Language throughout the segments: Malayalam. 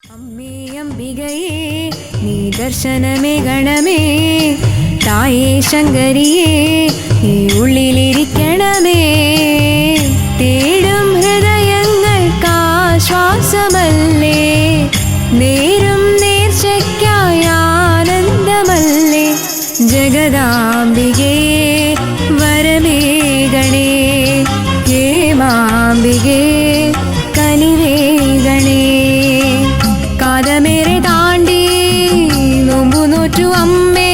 അമ്മേ അംബികയേ നീ ദർശനമേ ഗണമേ, തായേ ശങ്കരിയേ നീ ഉള്ളിലിരിക്കണമേ. തേടും ഹൃദയങ്ങൾക്കാശ്വാസമല്ലേ, നേരും നേർച്ചയ്ക്കായ ആനന്ദമല്ലേ. ജഗദാംബികേ വരമേഗണേ, ഹേമാംബികേ കനിവേഗണേ. കാലമേറെ താണ്ടി നോമ്പു നോറ്റു അമ്മേ,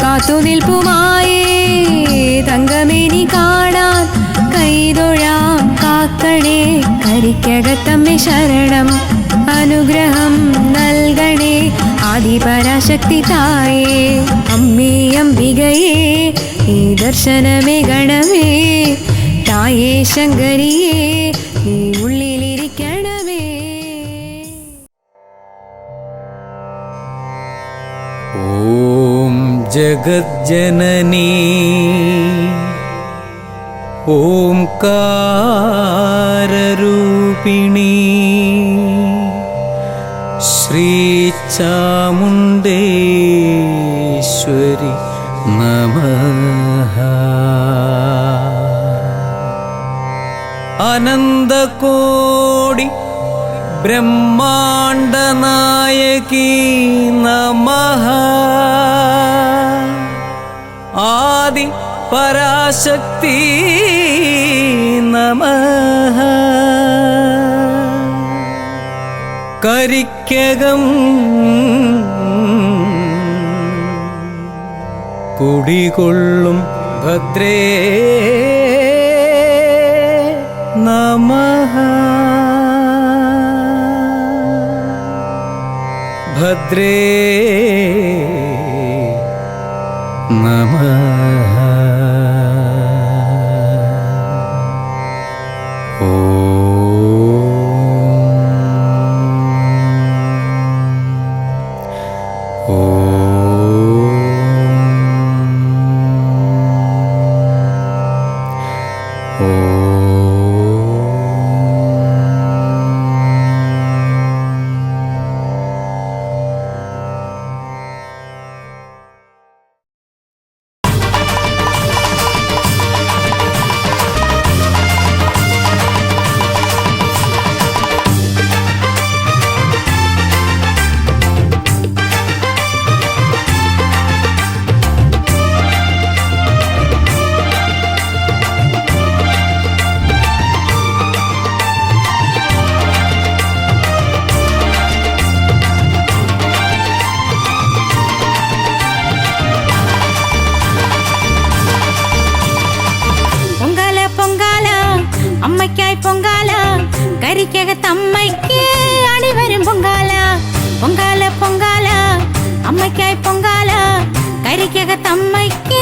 കാത്തുനിൽപ്പുമായേ തങ്കമേനി കാണാൻ കൈതൊഴാം കാക്കണേ. കരിക്കകത്തമ്മേ ശരണം, അനുഗ്രഹം നൽകണേ ആദിപരാശക്തി തായേ. അമ്മേ അംബികയേ നീ ദർശനമേ ഗണമേ, തായേ ശങ്കരിയേ നീ ഉള്ളിലിരിക്കണമേ. ഓം ജഗജ്ജനനീ ഓംകാരരൂപിണീ ശ്രീചാമുണ്ഡേശ്വരി നമഃ. അനന്തകോടി ബ്രഹ്മാണ്ഡനായകീ നമഃ. ആദി പരാശക്തി നമഃ. കരിക്കകം കുടികൊള്ളും ഭദ്രേ നമഃ. ഭദ്രേ നമഃ. പൊങ്കാല കരിക്കകത്തമ്മയ്ക്ക് അടിവരും പൊങ്കാല. പൊങ്കാല പൊങ്കാല അമ്മയ്ക്കായി പൊങ്കാല, കരിക്കകത്തമ്മയ്ക്ക്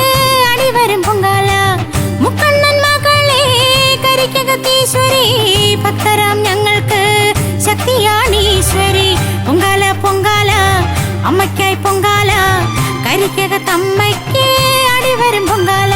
അടിവരും പൊങ്കാല. മുക്കണ്ണൻ മകളെ കരിക്കകത്തീശ്വരി, ഭക്തരാം ഞങ്ങൾക്ക് ശക്തിയാണീശ്വരി. പൊങ്കാല പൊങ്കാല അമ്മയ്ക്കായി പൊങ്കാല, കരിക്കകത്തമ്മയ്ക്ക് അടിവരും പൊങ്കാല.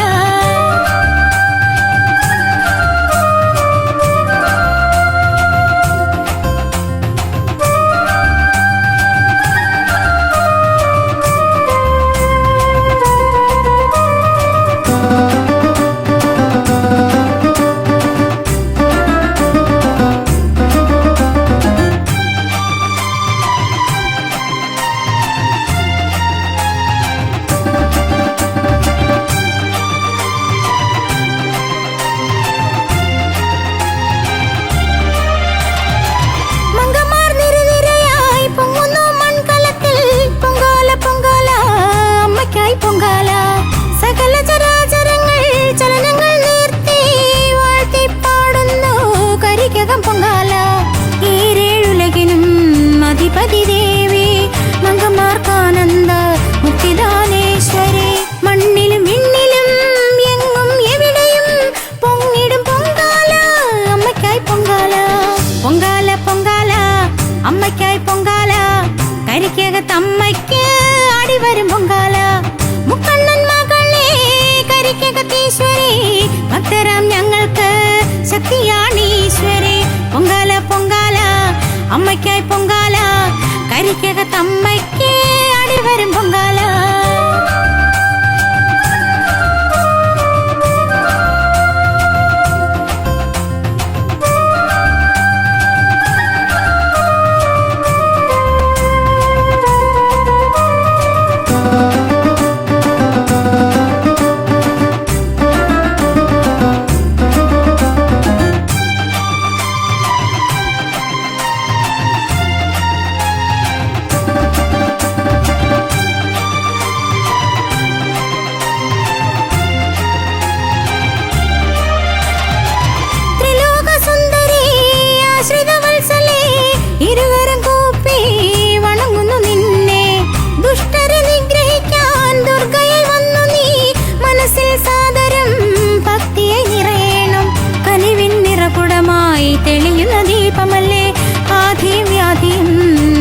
പൊങ്കാല സകല ചരാചരങ്ങൾ ചലനങ്ങൾ നിർത്തി വാഴ്ത്തി പാടുന്നു കരിക്കകം പൊങ്കാല. ഈരേഴുലകിനും അധിപതി ദേവി, മംഗമാർക്കാനന്ദ മുക്തിദാനേശ്വരി. മണ്ണിലും വിണ്ണിലും എങ്ങും എവിടെയും പൊങ്ങിടും പൊങ്കാല, അമ്മയ്ക്കായി പൊങ്കാല. പൊങ്കാല പൊങ്കാല അമ്മയ്ക്കായി പൊങ്കാല, കരിക്കകത്തമ്മയ്ക്ക് അടിവരും പൊങ്കാല. മുക്കണ്ണൻ മകളെ കരിക്കകത്തീശ്വരി, ഭക്തരാം ഞങ്ങൾക്ക് ശക്തിയാണീശ്വരി. പൊങ്കാല പൊങ്കാല അമ്മയ്ക്കായി പൊങ്കാല, കരിക്കകത്തമ്മയ്ക്ക് അടിവരും പൊങ്കാല. തെളിയുന്ന ദീപമല്ലേ ആധിയും വ്യാധിയും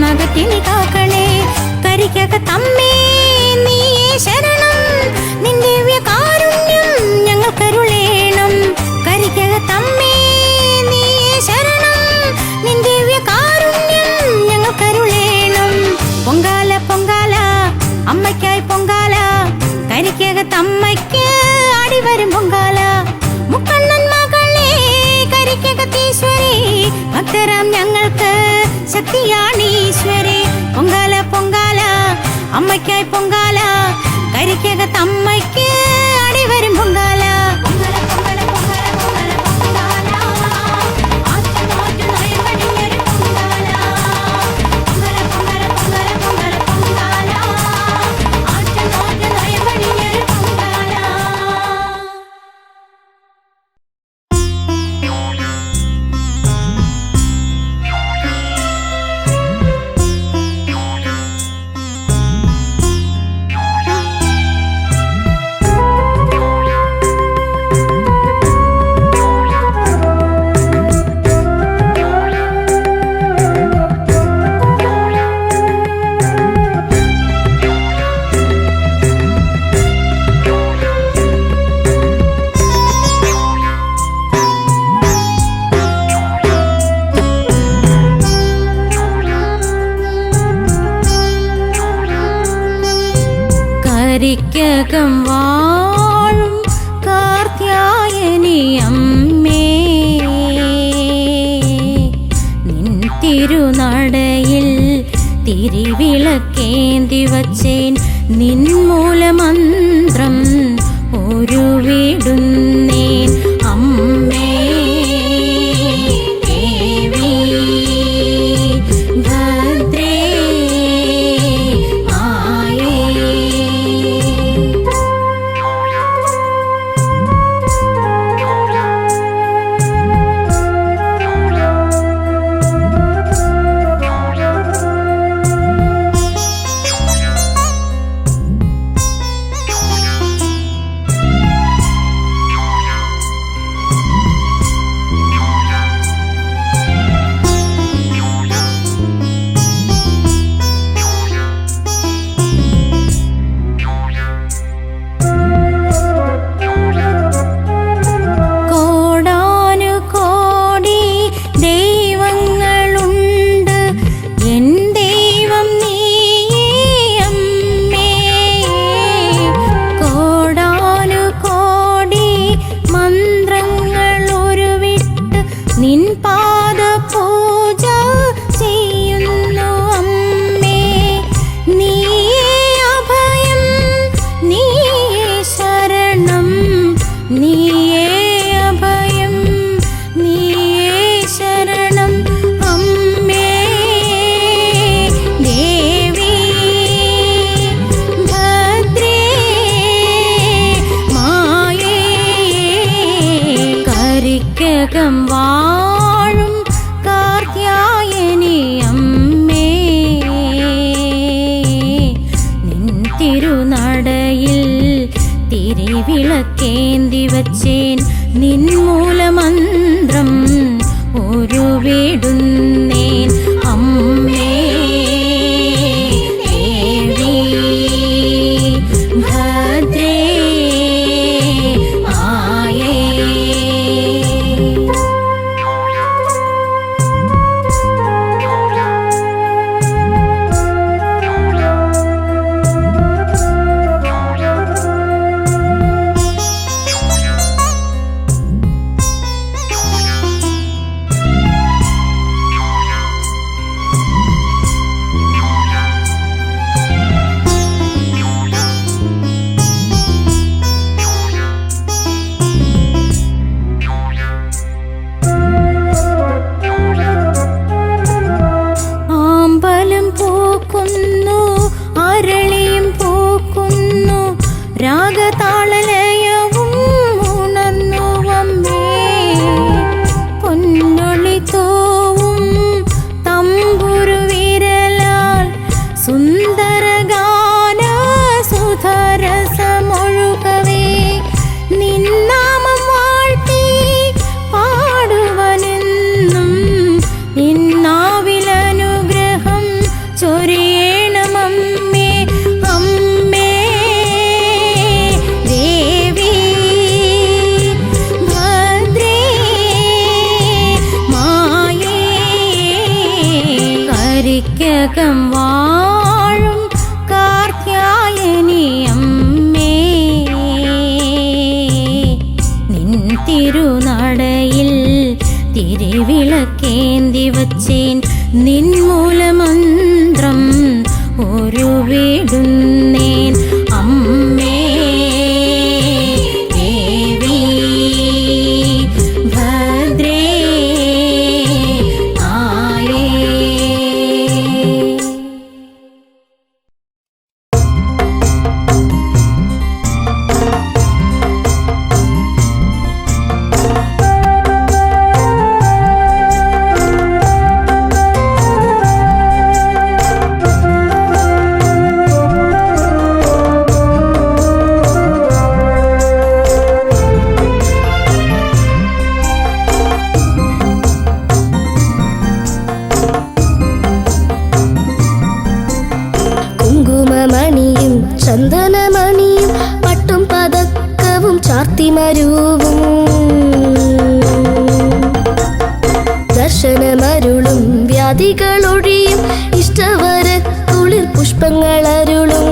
അകറ്റിനി കാക്കണേ. കരിക്കകത്തമ്മേ നീയേ ശരണം, നിന്റെ ദിവ്യകാരുണ്യം ഞങ്ങൾക്കരുളേണം. കരിക്കകത്തമ്മേ നീയേ ശരണം, നിന്റെ ദിവ്യകാരുണ്യം ഞങ്ങൾക്കരുളേണം. പൊങ്കാല പൊങ്കാല അമ്മയ്ക്കായി പൊങ്കാല, കരിക്കകത്തമ്മയ്ക്ക് അടിവരും പൊങ്കാല. മുക്കണ്ണൻ മകളെ കരിക്കകത്തീശ്വരി, ഭക്തരാം ഞങ്ങൾക്ക് ശക്തിയാണീശ്വരി. പൊങ്കാല പൊങ്കാല അമ്മയ്ക്കായി പൊങ്കാല, കരിക്കകത്തമ്മയ്ക്ക് അടിവരും പൊങ്കാല. കരിക്കകം വാഴും കാർത്യായനി അമ്മേ, നിൻ തിരുനടയിൽ തിരിവിളക്കേന്തി വച്ചേൻ. നിൻ മൂലമന്ത്രം ഉരുവിടുന്നേൻ അമ്മേ ദേവി ഭദ്രേ കരിക്കകം വാഴും കാർത്യായനി അമ്മേ, നിൻ തിരുനടയിൽ തിരിവിളക്കേന്തി വച്ചേൻ. നിൻ മൂലമന്ത്രം ഉരുവിടുന്നേൻ അമ്മേ ദേവി ഭദ്രേ രാഗതാളലയവും ഉണർന്നുവമ്മേ പൊന്നൊളിത്തോവും തമ്പുരുവിരലാൽ സുന്ദരഗാന സുധരസമൊഴുകവേ നിന്നാമം വാഴ്ത്തി പാടുവനെന്നും നിന്നാവിലനുഗ്രഹം ചൊരിയണമമ്മേ അമ്മേ ദേവി ഭദ്രേ മായേ കരിക്കകം വാഴും കാർത്യായനി അമ്മേ നിൻ തിരുനടയിൽ തിരുവിളക്കേന്തി വച്ചേൻ നിൻ മൂലമന്ത്രം ഉരുവിടുന്നേൻ അമ്മേ ദേവി ഭദ്രേ ആയേ. കുങ്കുമമണിയും ചന്ദനമണിയും പട്ടും പതക്കവും ചാർത്തിമരുവും ദർശനമരുളും വ്യാധികളൊഴിയും ഇഷ്ടവര കുളിർ പുഷ്പങ്ങളരുളും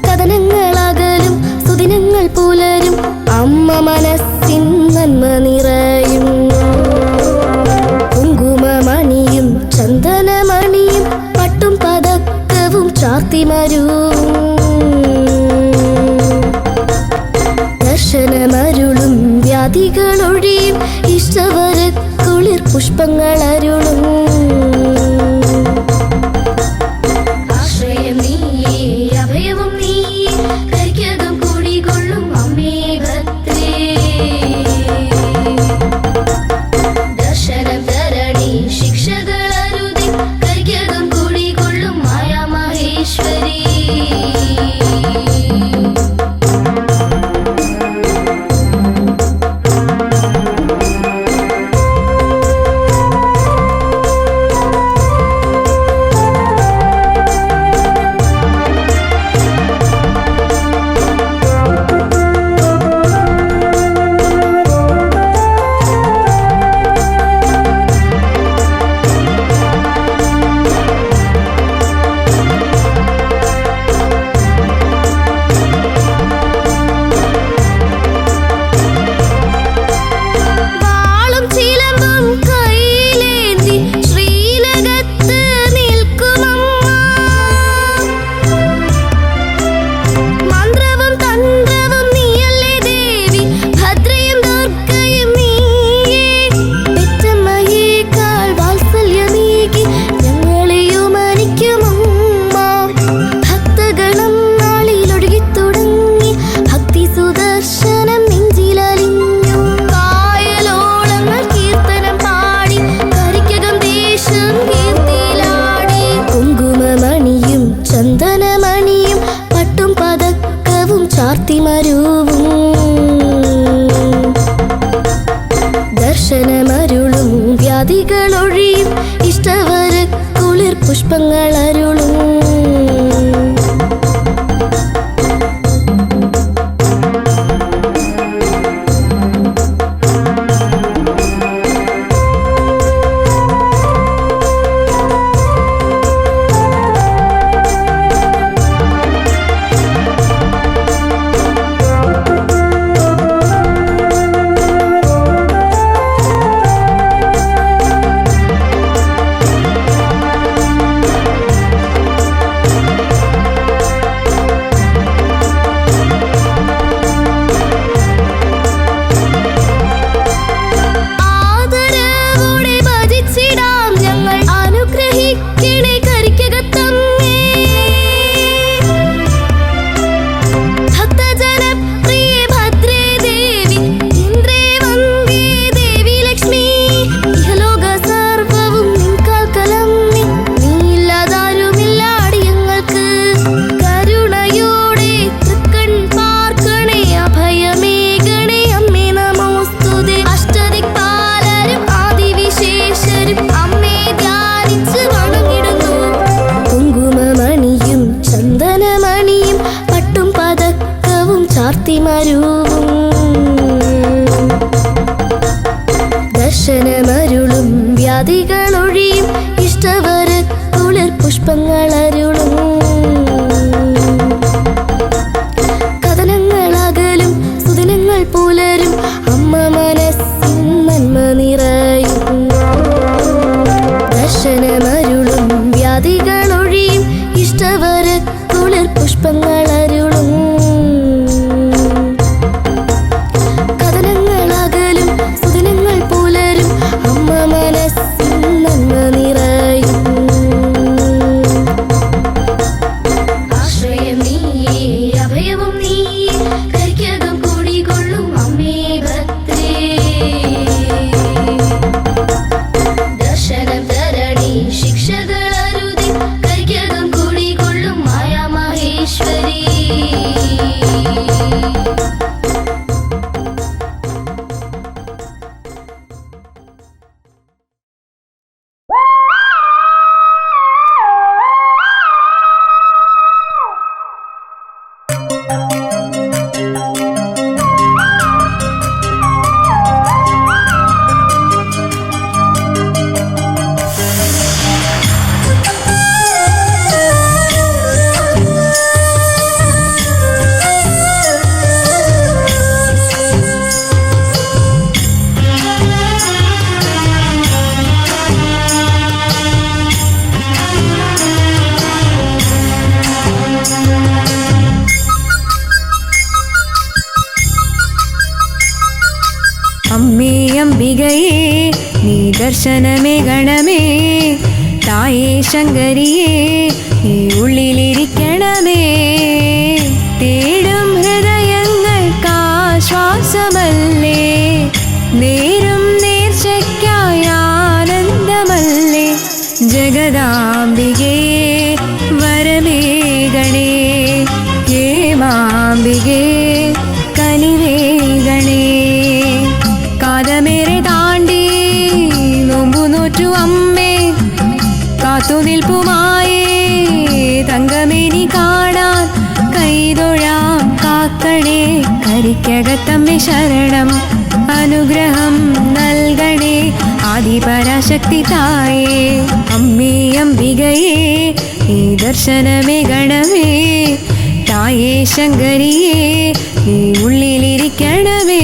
കഥനങ്ങളകലും സുദിനങ്ങൾ പുലരും അമ്മ മനസ്സിൻ നന്മ നിറയും കുങ്കുമമണിയും ചന്ദനമണിയും പട്ടും പതക്കവും ചാർത്തിമരുവും ദർശനമരുളും വ്യാധികളൊഴിയും ഇഷ്ടവര കുളിർ പുഷ്പങ്ങളരുളും ആശ്രയം നീയേ അഭയവും നീയേ കരിക്കകം കുടികൊള്ളും അമ്മേ ഭദ്രേ ദർശനം തരണി ശിക്ഷകളരുതി കരിക്കകം കുടികൊള്ളും മായാ മഹേശ്വരി വാളും ചിലമ്പും കയ്യിലേന്തി ശ്രീലകത്ത് നിൽക്കുമമ്മ മന്ത്രവും തന്ത്രവും നീയല്ലേ ദേവി ഭദ്രയും ദുർഗയും നീയേ പെറ്റമ്മയേക്കാൾ വാത്സല്യമേകി ഞങ്ങളെയും അനിക്കുമമ്മ ഭക്തഗണം നാളിലൊഴുകിത്തുടങ്ങി ഭക്തി സുദർശനം നെഞ്ചിലലിഞ്ഞു കായലോളങ്ങൾ കീർത്തനം പാടി കരിക്കകം ദേശം കീർത്തിയിലാടി കുങ്കുമമണിയും ചന്ദനമണിയും പട്ടും പതക്കവും ചാർത്തിമരുവും ദർശനമരുളും വ്യാധികളൊഴിയും ഇഷ്ടവര കുളിർ പുഷ്പങ്ങളരുളും വ്യാധികളൊഴിയും ഇഷ്ടവര കുളിർ പുഷ്പങ്ങളരുളും കഥനങ്ങളകലും സുദിനങ്ങൾ പുലരും അമ്മ മനസ്സിൻ നന്മ നിറയും ദർശനമരുളും വ്യാധികളൊഴിയും ഇഷ്ടവര കുളിർ പുഷ്പങ്ങളരുളും കഥനങ്ങളകലും സുദിനങ്ങൾ പുലരും അമ്മ മനസ്സിൻ നന്മ നിറയും ആശ്രയം നീയേ അഭയവും നീയേ കരിക്കകം കൂടികൊള്ളും അമ്മേ ഭദ്രേ ദർശനം തരണി ശിക്ഷകളരുതി കരിക്കകം കൂടികൊള്ളും മായാ മഹേശ്വരി അമ്മേ അംബികയേ നീ ദർശനമേ ഗണമേ തായേ ശങ്കരിയേ നീ ഉള്ളിലിരിക്കണമേ തേടും ഹൃദയങ്ങൾക്കാശ്വാസമല്ലേ നേരും നേർച്ചയ്ക്കായ ആനന്ദമല്ലേ ജഗദാംബികേ വരമേഗണേ ഹേമാംബികേ കനിവേഗണേ കാതമേറെ താണ്ടി നോമ്പു നോറ്റു അമ്മേ കാത്തുനിൽപ്പുമായേ തങ്കമേനി കാണാൻ കൈതൊഴാം കാക്കണേ കരിക്കകത്തമ്മേ ശരണം അനുഗ്രഹം നൽകണേ ആദിപരാശക്തി തായേ അമ്മേ അംബികയേ ഈ ദർശനമേ ഗണമേ തായേ ശങ്കരിയേ നീ ഉള്ളിലിരിക്കണമേ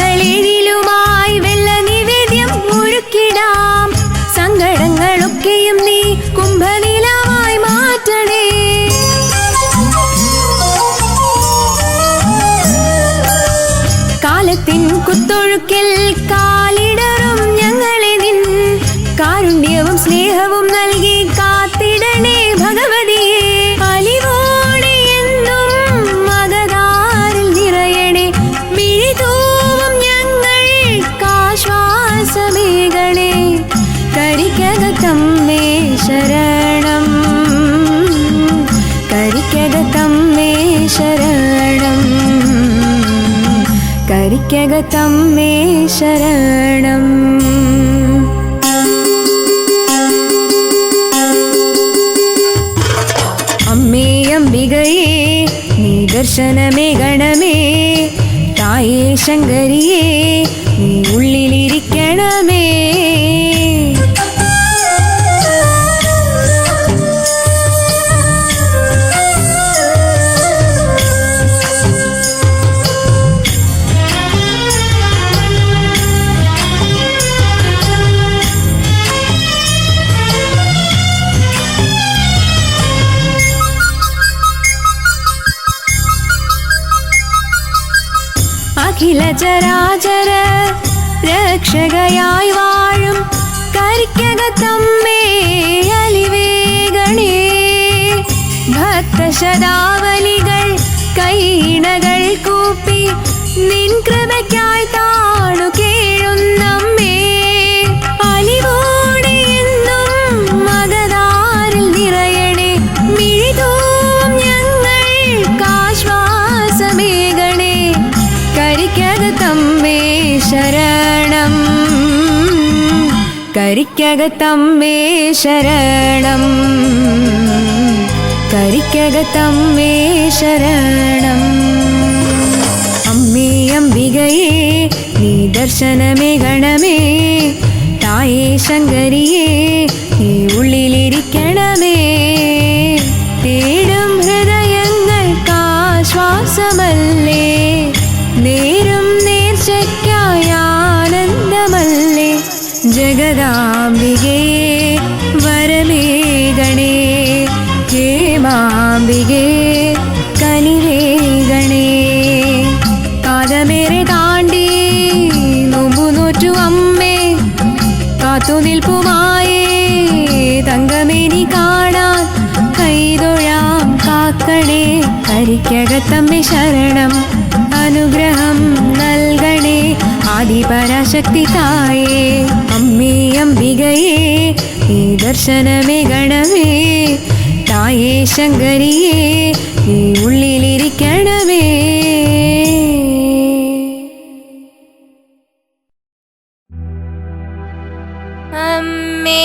മംഗളങ്ങളെഴിലുമായി വെള്ള നിവേദ്യം ഒഴുക്കിടാം സങ്കടങ്ങളൊക്കെയും നീ കുംഭനിലമായി മാറ്റണേ കാലത്തിൻ കുത്തൊഴുക്കിൽ കാലിടറും ഞങ്ങളെ നിൻ കാരുണ്യവും സ്നേഹവും നൽകി കാത്തിടണേ ഭഗവതിയെ അലിവോടെ എന്നും മകതാരിൽ നിറയണേ മിഴിതൂവും ഞങ്ങൾക്കാശ്വാസമേകണേ കരിക്കകത്തമ്മേ ശരണം കരിക്കകത്തമ്മേ ശരണം കരിക്കകത്തമ്മേ ശരണം അമ്മേ അംബികയേ നീ ദർശനമേ ഗണമേ തായേ ശങ്കരിയേ നീ ഉള്ളിലിരിക്കണമേ അഖില ചരാചര രക്ഷകയായി വാഴും കരിക്കകത്തമ്മേ അലിവേഗണേ ഭക്തശതാവലികൾ കൈയിണകൾ കൂപ്പി നിൻ കൃപയ്ക്കായി താ കരിക്കകത്തമ്മേ ശരണം, കരിക്കകത്തമ്മേ ശരണം. അമ്മേ അംബികയേ നീ ദർശനമേ ഗണമേ, തായേ ശങ്കരിയേ നീ ഉള്ളിലിരിക്കണമേ. തേടും ഹൃദയങ്ങൾക്കാശ്വാസമല്ലേ, നേരും നേർച്ചയ്ക്കായ ആനന്ദമല്ലേ. ജഗദാംബികേ വരമേഗണേ, ഹേമാംബികേ കനിവേഗണേ. കാതമേറെ താണ്ടി നോമ്പു നോറ്റു അമ്മേ, കാത്തുനിൽപ്പുമായേ തങ്കമേനി കാണാൻ കൈതൊഴാം കാക്കണേ. കരിക്കകത്തമ്മേ ശരണം, അനുഗ്രഹം നൽകണേ ആദിപരാശക്തി തായേ. അമ്മേ അംബികയേ നീ ദർശനമേ ഗണമേ, തായേ ശങ്കരിയേ നീ ഉള്ളിലിരിക്കണമേ. അമ്മേ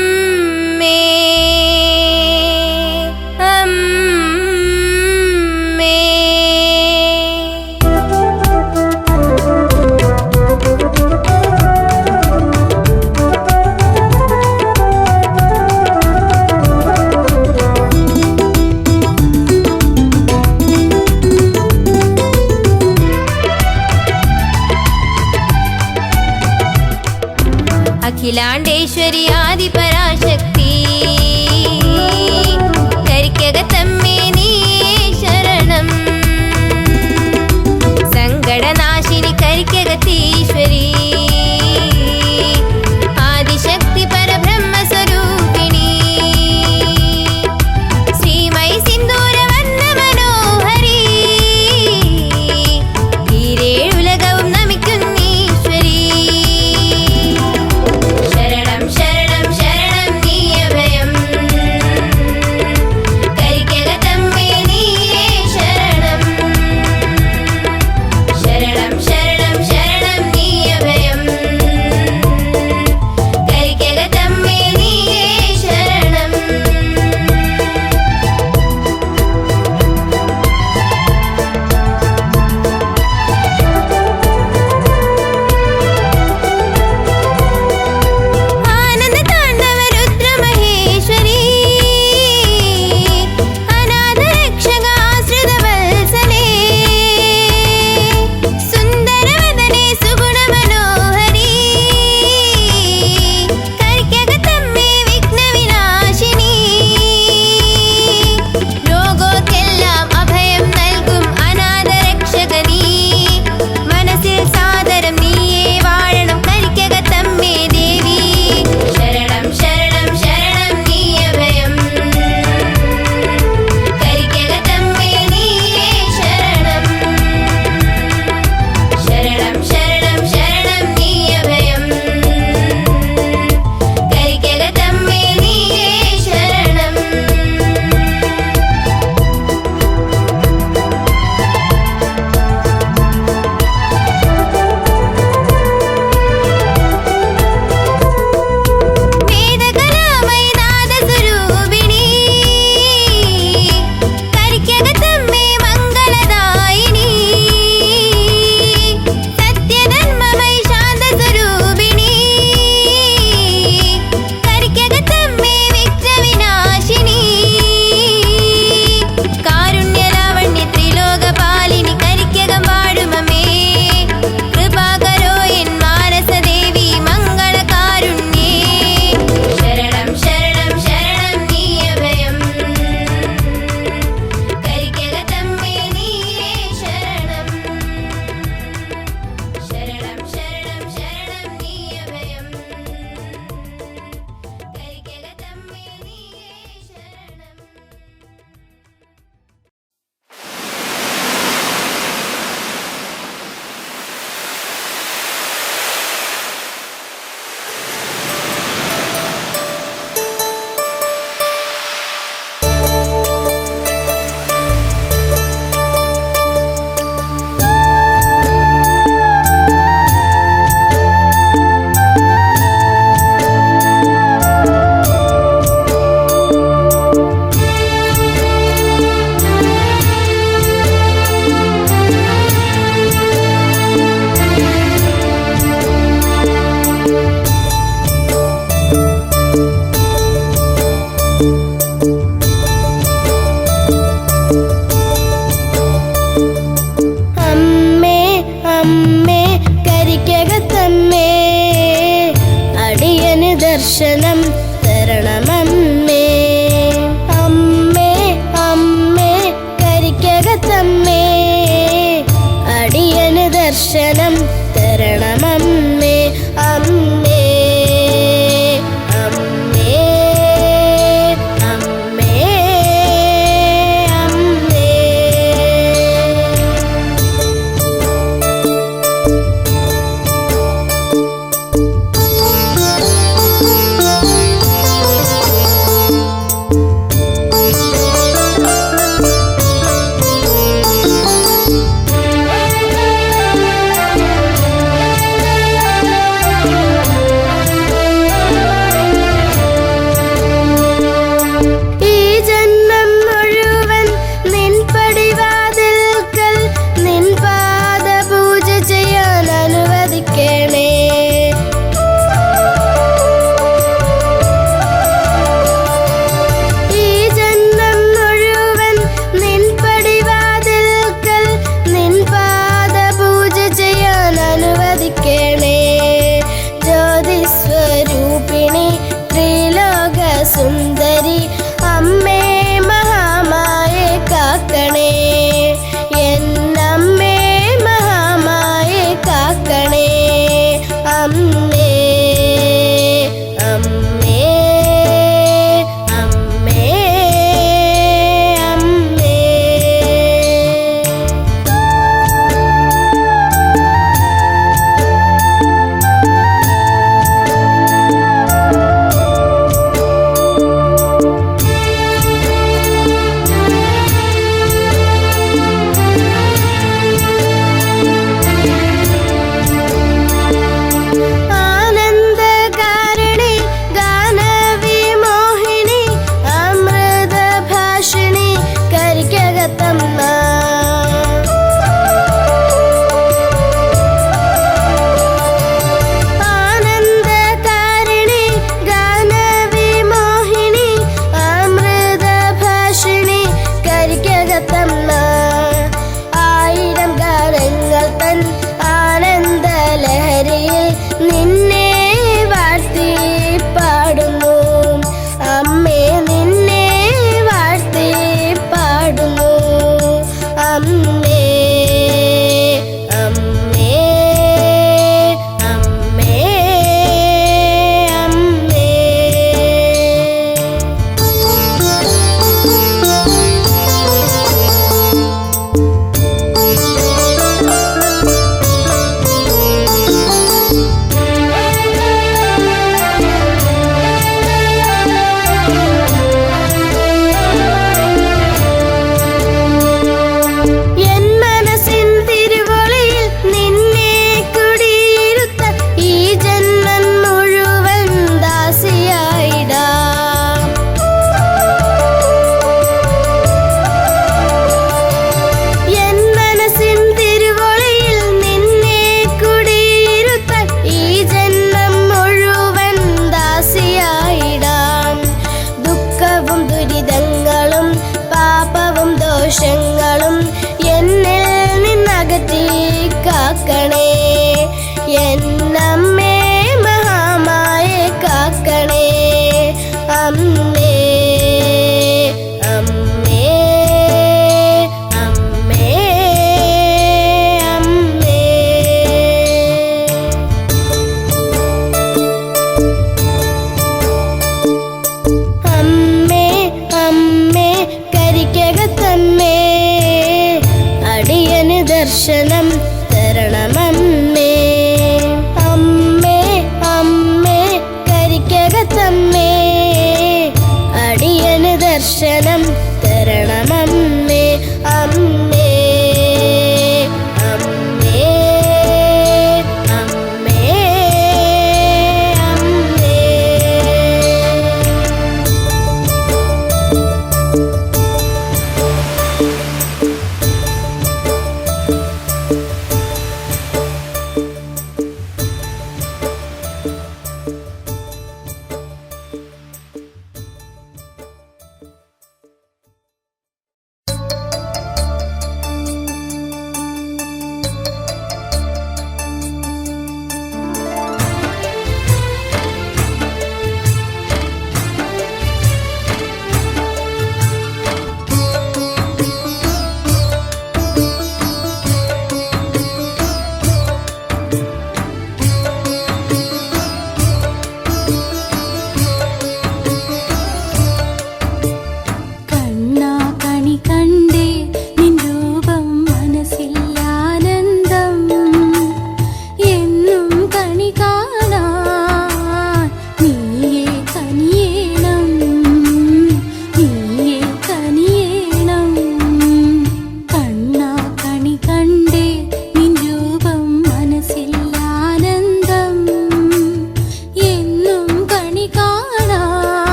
അമ്മേ അമ്മേ. അഖിലാണ്ടേശ്വരി ആദിപരാശക്തി, കരിക്കകത്തമ്മേ നീ ശരണം. സങ്കടനാശിനി കരിക്കകത്തീശ്വരി, ആദിശക്തി പരബ്രഹ്മസ്വരൂപിണി. ശ്രീമയി സിന്ദൂരവർണ്ണ മനോഹരി, ഈരേഴുലകവും നമിക്കുന്നീശ്വരി. ശരണം ശരണം ശരണം കരിക്കകത്തമ്മേ അടിയന് ദർശനം തരണമമ്മേ അമ്മേ അമ്മേ കരിക്കകത്തമ്മേ അടിയന് ദർശനം തരണമമ്മേ അമ്മേ അമ്മേ അമ്മേ അമ്മേ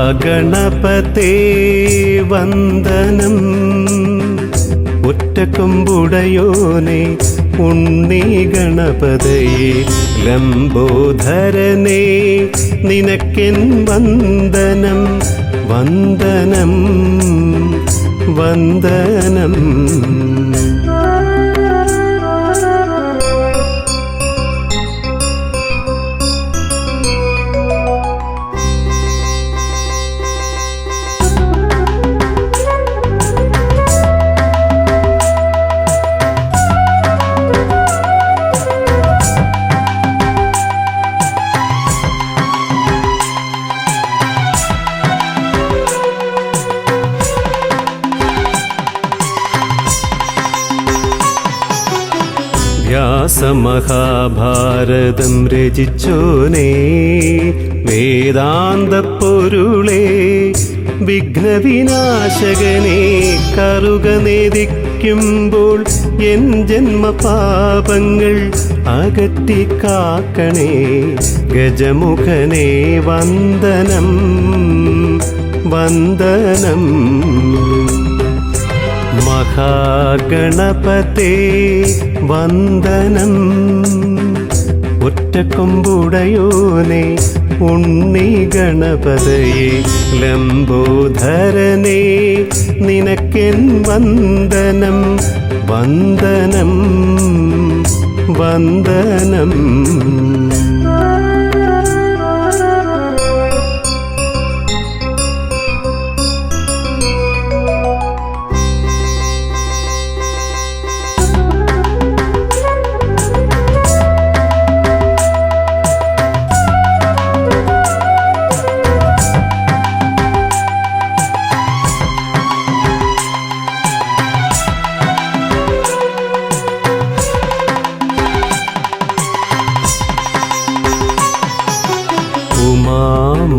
മഹാഗണപതേ വന്ദനം. ഒറ്റക്കൊമ്പുടയോനെ ഉണ്ണി ഗണപതയെ ലംബോധരനെ നിനക്കെൻ വന്ദനം വന്ദനം വന്ദനം. വ്യാസമഹാഭാരതം രചിച്ചോനേ വേദാന്ത പൊരുളേ വിഘ്നവിനാശകനെ കറുക നേദിക്കുമ്പോൾ എൻ ജന്മപാപങ്ങൾ അകറ്റി കാക്കണേ ഗജമുഖനെ വന്ദനം വന്ദനം. മഹാഗണപതേ വന്ദനം. ഒറ്റക്കൊമ്പുടയോനെ ഉണ്ണി ഗണപതയെ ലംബോധരനെ നിനക്കെൻ വന്ദനം വന്ദനം വന്ദനം.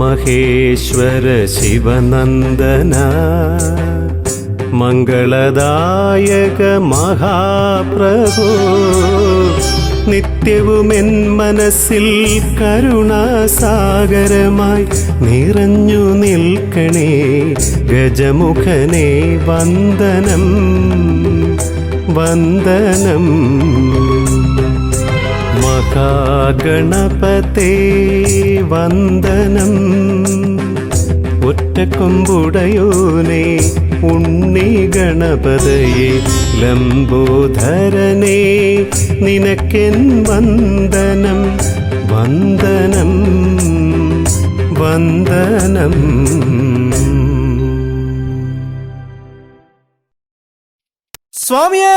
മഹേശ്വര ശിവനന്ദന മംഗളദായക മഹാപ്രഭോ നിത്യവുമെൻ മനസ്സിൽ കരുണാസാഗരമായി നിറഞ്ഞു നിൽക്കണേ ഗജമുഖനെ വന്ദനം വന്ദനം. മഹാഗണപതേ വന്ദനം. ഒറ്റക്കൊമ്പുടയോനെ ഉണ്ണി ഗണപതയെ ലംബോധരനെ നിനക്കെൻ വന്ദനം വന്ദനം വന്ദനം. സ്വാമിയേ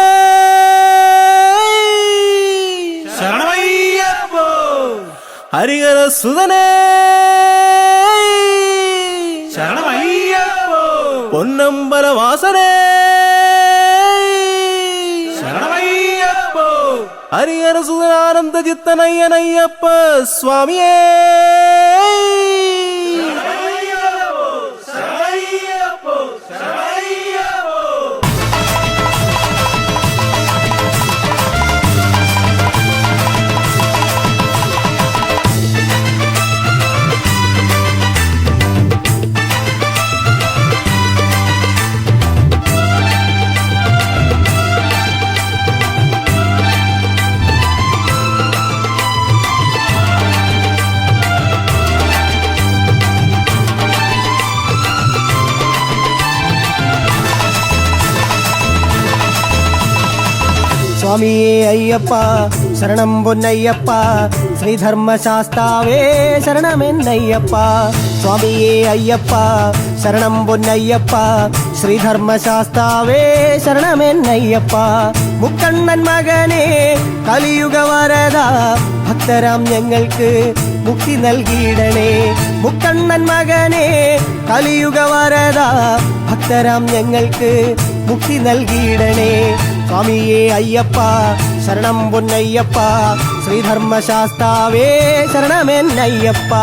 ഹരിഹര സുതനേ ശരണമയ്യപ്പോ പൊന്നമ്പല വാസനേ ശരണമയ്യപ്പോ ഹരിഹര സുതനാനന്ദ ചിത്തനയ്യനയ്യപ്പ സ്വാമിയേ സ്വാമിയേ അയ്യപ്പ ശരണം പൊന്നയ്യപ്പ ശ്രീധർമ്മശാസ്താവേ ശരണമെന്നയ്യപ്പ. സ്വാമിയേ അയ്യപ്പ ശരണം പൊന്നയ്യപ്പ ശ്രീധർമ്മശാസ്താവേ ശരണമെന്നയ്യപ്പ. മുക്കണ്ണൻ മകനെ കലിയുഗ വരദ ഭക്തരാം ഞങ്ങൾക്ക് മുക്തി നൽകിയിടണേ. മുക്കണ്ണൻ മകനെ കലിയുഗ വരദ ഭക്തരാം ഞങ്ങൾക്ക് മുക്തി നൽകിയിടണേ. സ്വാമിയേ അയ്യപ്പ ശരണം പൊന്നയ്യപ്പ ശ്രീധർമ്മശാസ്താവേ ശരണമെന്നയ്യപ്പ.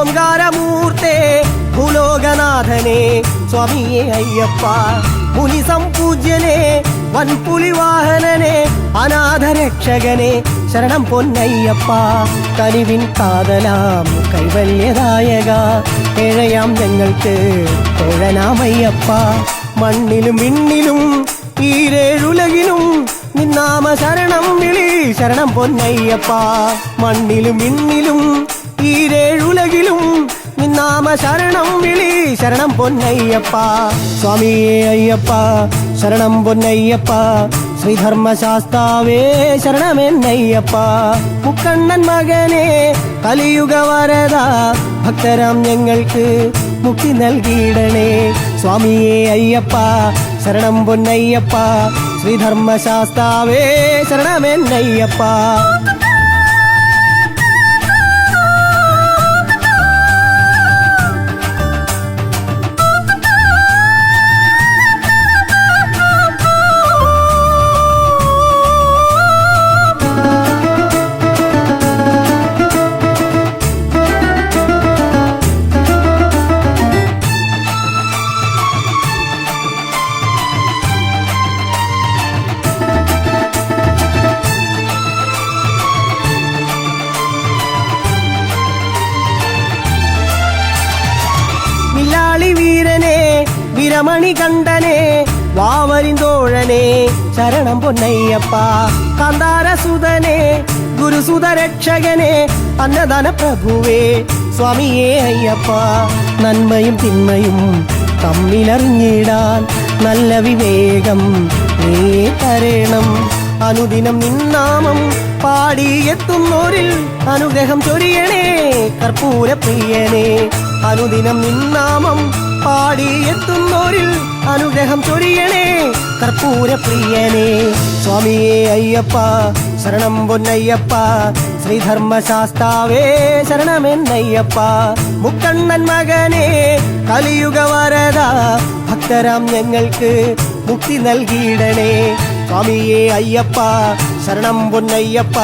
ഓംകാരമൂർത്തേ ഭൂലോകനാഥനെ സ്വാമിയെ അയ്യപ്പ മുനി സംപൂജ്യനെ വൻപുലിവാഹനനെ അനാഥരക്ഷകനെ ശരണം പൊന്നയ്യപ്പ കനിവിൻ കാതലാം കൈവല്യദായക ഏഴയാം ഞങ്ങൾക്ക് തോഴനാമയ്യപ്പ മണ്ണിലും വിണ്ണിലും ഈരേഴുലകിലും നിന്നാമ ശരണം വിളി ശരണം പൊന്നയ്യപ്പ മണ്ണിലും വിണ്ണിലും ഈരേഴുലകിലും നിന്നാമ ശരണം വിളി ശരണം പൊന്നയ്യപ്പ സ്വാമിയെ അയ്യപ്പ ശരണം പൊന്നയ്യപ്പ ശ്രീധർമ്മശാസ്താവേ ശരണമെന്നയ്യപ്പ മുക്കണ്ണൻ മകനെ കലിയുഗ വരദ ഭക്തരാം ഞങ്ങൾക്ക് മുക്തി നൽകിയിടണേ സ്വാമിയെ അയ്യപ്പ ശരണം പൊന്നയ്യപ്പ ശ്രീധർമ്മശാസ്താവേ ശരണമെന്നയ്യപ്പ വീരമണി കണ്ഠനെ വാവരിന്തോഴനെ ശരണം പൊന്നയ്യപ്പ കാന്താരസുതനെ ഗുരുസുതരക്ഷകനെ അന്നദാന പ്രഭുവേ സ്വാമിയെ അയ്യപ്പ നന്മയും തിന്മയും തമ്മിലറിഞ്ഞിടാൻ നല്ല വിവേകം നീ തരേണം അനുദിനം നിന്നാമം പാടിയെത്തുന്നോരിൽ അനുഗ്രഹം ചൊരിയണേ കർപ്പൂര പ്രിയനെ അനുദിനം നിന്നാമം പാടിയെത്തുന്നോരിൽ അനുഗ്രഹം ചൊരിയണേ കർപ്പൂര പ്രിയനെ സ്വാമിയെ അയ്യപ്പ ശരണം പൊന്നയ്യപ്പ ശ്രീധർമ്മശാസ്താവേ ശരണമെന്നയ്യപ്പ മുക്കണ്ണൻ മകനെ കലിയുഗ വരദ ഭക്തരാം ഞങ്ങൾക്ക് മുക്തി നൽകിയിടണേ സ്വാമിയെ അയ്യപ്പ ശരണം പൊന്നയ്യപ്പ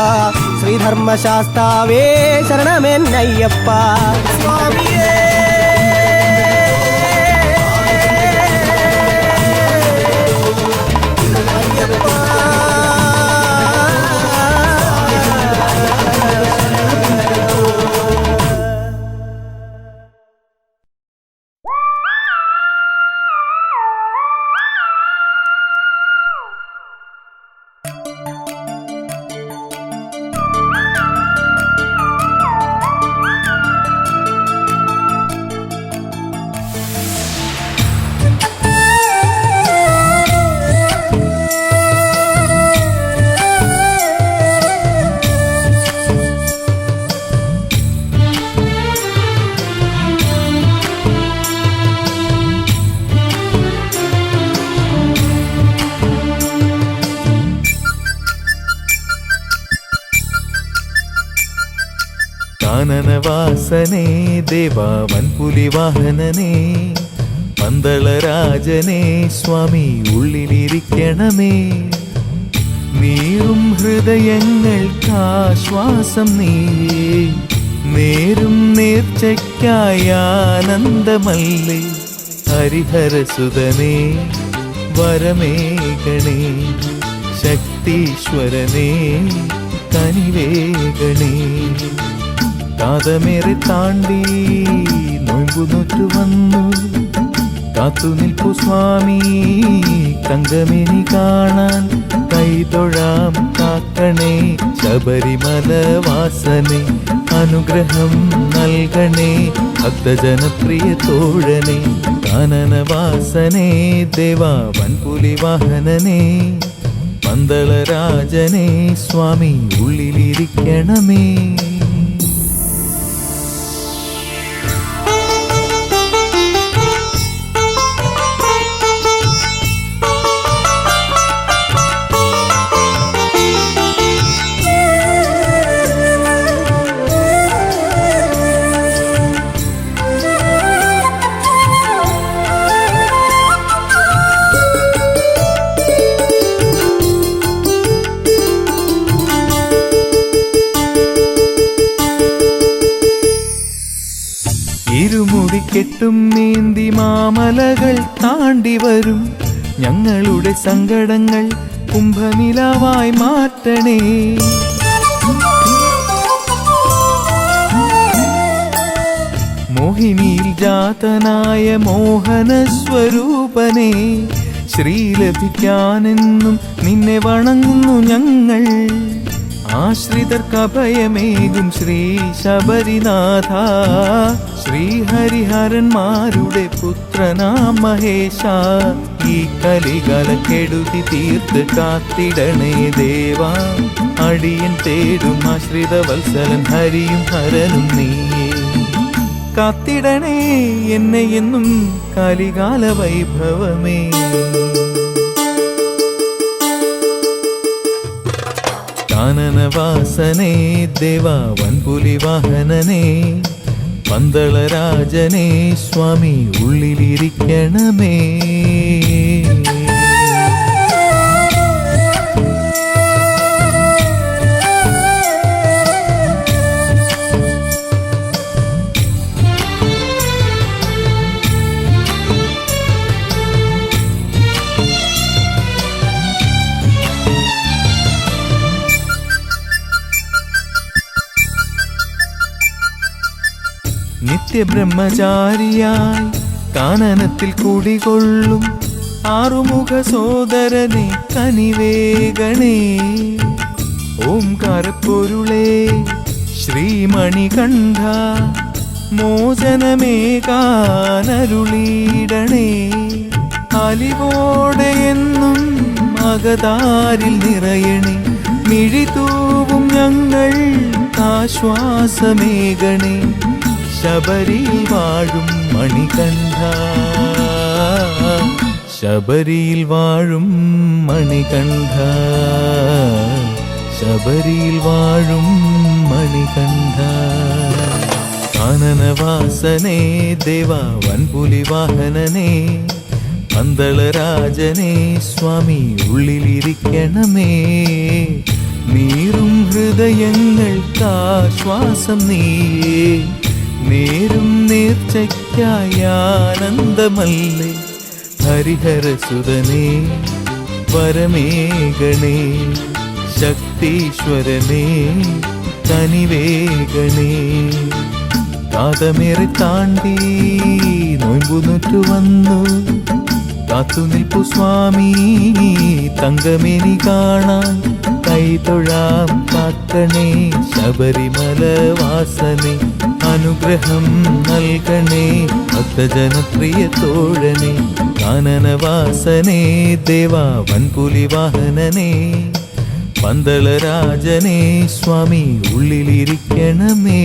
ശ്രീധർമ്മശാസ്താവേ ശരണമെന്നയ്യപ്പ സ്വാമിയേ കാനനവാസനേ ദേവാ വൻപുലിവാഹനനേ പന്തളരാജനേ സ്വാമി ഉള്ളിലിരിക്കണമേ നീറും ഹൃദയങ്ങൾക്കാശ്വാസം നീയേ നേരും നേർച്ചയ്ക്കായ ആനന്ദമല്ലേ ഹരിഹരസുതനേ വരമേകണേ ശക്തീശ്വരനേ കനിവേകണേ കാതമേറെ താണ്ടി നോമ്പു നോറ്റു വന്നു കാത്തു നിൽപ്പു സ്വാമി തങ്കമേനി കാണാൻ കൈതൊഴാം കാക്കണേ ശബരിമല വാസനെ അനുഗ്രഹം നൽകണേ ഭക്തജനപ്രിയ തോഴനെ കാനനവാസനേ ദേവാ വൻപുലിവാഹനനേ പന്തളരാജനേ സ്വാമി ഉള്ളിലിരിക്കണമേ മൂടിക്കെട്ടും നീന്തി മാമലകൾ താണ്ടി വരും ഞങ്ങളുടെ സങ്കടങ്ങൾ കുംഭനിലാവായി മാറ്റണേ. മോഹിനിയിൽ ജാതനായ മോഹന സ്വരൂപനെ ശ്രീ ലഭിക്കാനെന്നും നിന്നെ വണങ്ങുന്നു ഞങ്ങൾ. ആശ്രിതർക്കഭയമേകും ശ്രീ ശബരിനാഥ, ശ്രീഹരിഹരന്മാരുടെ പുത്രനാം മഹേശ, ഈ കലികലക്കെടുതി തീർത്ത് കാത്തിടണേ ദേവാ. അടിയൻ തേടും ആശ്രിത വത്സലൻ ഹരിയും ഹരനും നീയേ. കാത്തിടണേ എന്നെ എന്നും കലികാല വൈഭവമേ. കാനനവാസനേ ദേവാ വൻപുലി വാഹനനേ, പന്തളരാജനേ സ്വാമി ഉള്ളിലിരിക്കണമേ. നിത്യബ്രഹ്മചാരിയായി കാനനത്തിൽ കുടികൊള്ളും ആറുമുഖ സോദരനെ കനിവേഗണേ. ഓംകാരപ്പൊരുളേ ശ്രീമണികണ്ഠ, മോചനമേകാനരുളീടണേ. അലിവോടെ എന്നും അകതാരിൽ നിറയണേ. മിഴിതൂവും ഞങ്ങൾ ആശ്വാസമേകണേ. ശബരിയിൽ വാഴും മണികണ്ഠ, ശബരിയിൽ വാഴും മണികണ്ഠ, ശബരിയിൽ വാഴും മണികണ്ഠ. കാനനവാസനേ ദേവാ വൻപുലി വാഹനനേ, പന്തളരാജനേ സ്വാമി ഉള്ളിലിരിക്കണമേ. നീറും ഹൃദയങ്ങൾക്കാശ്വാസം നീയേ, നേരും നേർച്ചയ്ക്കായ ആനന്ദമല്ലേ. ഹരിഹരസുതനേ വരമേകണേ, ശക്തീശ്വരനേ കനിവേകണേ. കാതമേറെ താണ്ടി നോയമ്പു നോറ്റു വന്നു കാത്തുനിൽപ്പു സ്വാമി, തങ്കമേനി കാണാൻ കൈതൊഴാം കാക്കണേ. ശബരിമല വാസനെ അനുഗ്രഹം നൽകണേ, ഭക്തജനപ്രിയ തോഴനെ. കാനനവാസനേ ദേവാ വൻപുലി വാഹനനേ, പന്തളരാജനേ സ്വാമി ഉള്ളിലിരിക്കണമേ.